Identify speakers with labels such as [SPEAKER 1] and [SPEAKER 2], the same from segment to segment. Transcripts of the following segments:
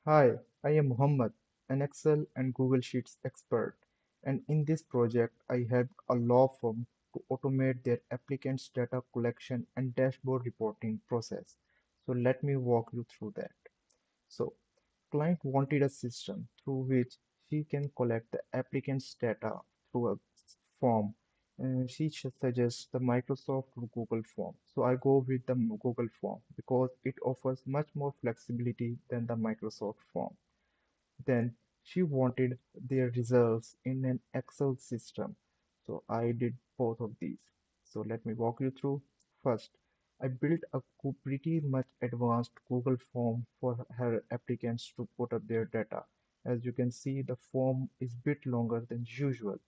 [SPEAKER 1] Hi, I am Muhammad, an Excel and Google Sheets expert, and in this project, I helped a law firm to automate their applicants' data collection and dashboard reporting process. So let me walk you through that. So, client wanted a system through which she can collect the applicant's data through a form. She suggests the Microsoft or Google form. So I go with the Google form because it offers much more flexibility than the Microsoft form. Then she wanted their results in an Excel system. So I did both of these. So let me walk you through. First, I built a pretty much advanced Google form for her applicants to put up their data. As you can see, the form is bit longer than usual.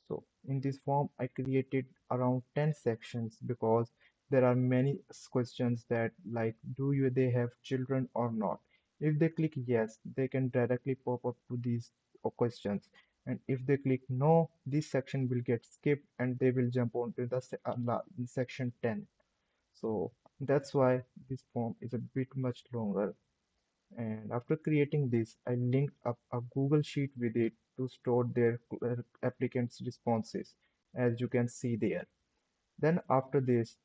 [SPEAKER 1] So in this form, I created around 10 sections because there are many questions that like, they have children or not? If they click yes, they can directly pop up to these questions. And if they click no, this section will get skipped and they will jump onto the section 10. So that's why this form is a bit much longer. And after creating this, I linked up a Google Sheet with it to store their applicants' responses, as you can see there. Then after this,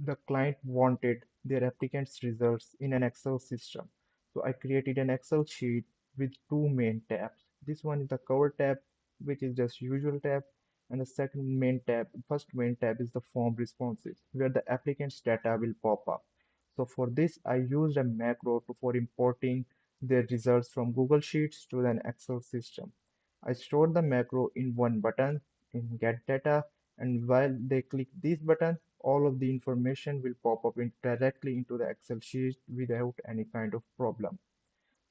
[SPEAKER 1] the client wanted their applicants' results in an Excel system. So I created an Excel sheet with two main tabs. This one is the cover tab, which is just usual tab, and the first main tab is the form responses, where the applicant's data will pop up. So for this, I used a macro for importing their results from Google Sheets to an Excel system. I stored the macro in one button in Get Data, and while they click this button, all of the information will pop up directly into the Excel sheet without any kind of problem.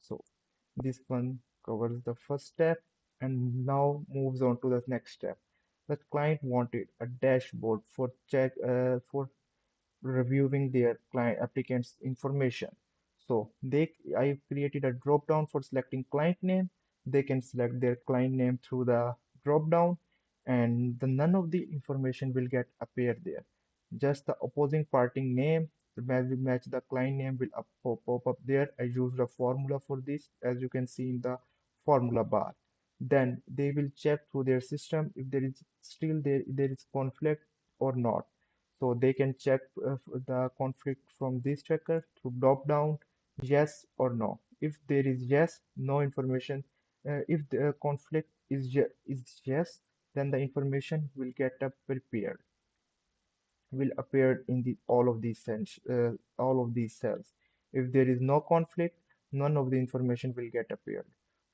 [SPEAKER 1] So this one covers the first step and now moves on to the next step. The client wanted a dashboard for reviewing their client applicants information. So I created a drop down for selecting client name. They can select their client name through the drop down, and none of the information will get appear there. Just the opposing party name will match the client name will pop up there. I used a formula for this, as you can see in the formula bar. Then they will check through their system if there is conflict or not. So they can check the conflict from this checker through drop down, yes or no. If there is yes, no information. If the conflict is yes, then the information will get prepared, will appear in all of these cells. If there is no conflict, none of the information will get appeared.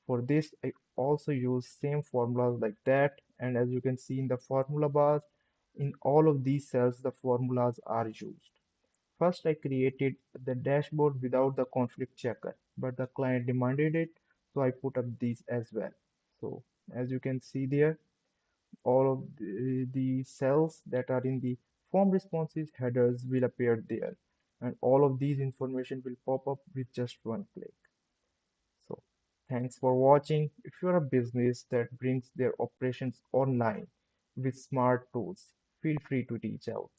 [SPEAKER 1] For this, I also use same formulas like that, and as you can see in the formula bars, in all of these cells, the formulas are used. First, I created the dashboard without the conflict checker, but the client demanded it, so I put up these as well. So, as you can see there, all of the cells that are in the form responses headers will appear there, and all of these information will pop up with just one click. So, thanks for watching. If you're a business that brings their operations online with smart tools, feel free to reach out.